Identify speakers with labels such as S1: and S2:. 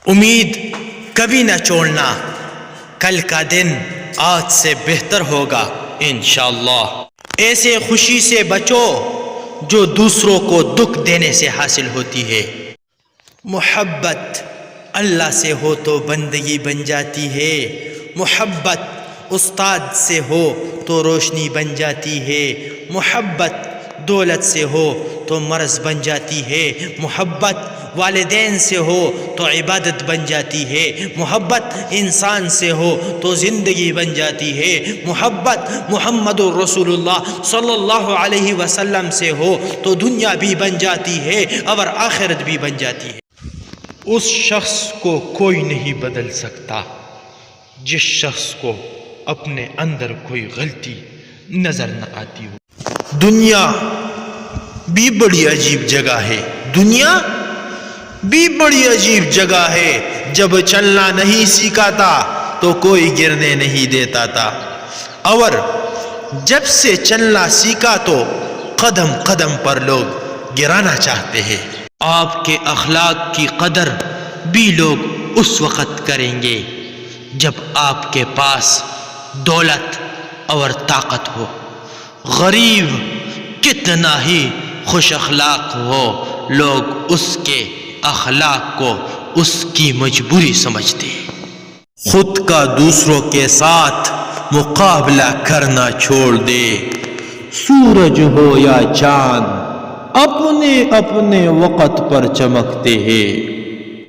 S1: امید کبھی نہ چھوڑنا، کل کا دن آج سے بہتر ہوگا انشاءاللہ۔ ایسے خوشی سے بچو جو دوسروں کو دکھ دینے سے حاصل ہوتی ہے۔ محبت اللہ سے ہو تو بندگی بن جاتی ہے، محبت استاد سے ہو تو روشنی بن جاتی ہے، محبت دولت سے ہو تو مرض بن جاتی ہے، محبت والدین سے ہو تو عبادت بن جاتی ہے، محبت انسان سے ہو تو زندگی بن جاتی ہے، محبت محمد الرسول اللہ صلی اللہ علیہ وسلم سے ہو تو دنیا بھی بن جاتی ہے اور آخرت بھی بن جاتی ہے۔ اس شخص کو کوئی نہیں بدل سکتا جس شخص کو اپنے اندر کوئی غلطی نظر نہ آتی ہو۔ دنیا بھی بڑی عجیب جگہ ہے، دنیا بھی بڑی عجیب جگہ ہے، جب چلنا نہیں سیکھا تھا تو کوئی گرنے نہیں دیتا تھا، اور جب سے چلنا سیکھا تو قدم قدم پر لوگ گرانا چاہتے ہیں۔ آپ کے اخلاق کی قدر بھی لوگ اس وقت کریں گے جب آپ کے پاس دولت اور طاقت ہو۔ غریب کتنا ہی خوش اخلاق ہو، لوگ اس کے اخلاق کو اس کی مجبوری سمجھتے ہیں۔ خود کا دوسروں کے ساتھ مقابلہ کرنا چھوڑ دے، سورج ہو یا چاند اپنے اپنے وقت پر چمکتے ہیں۔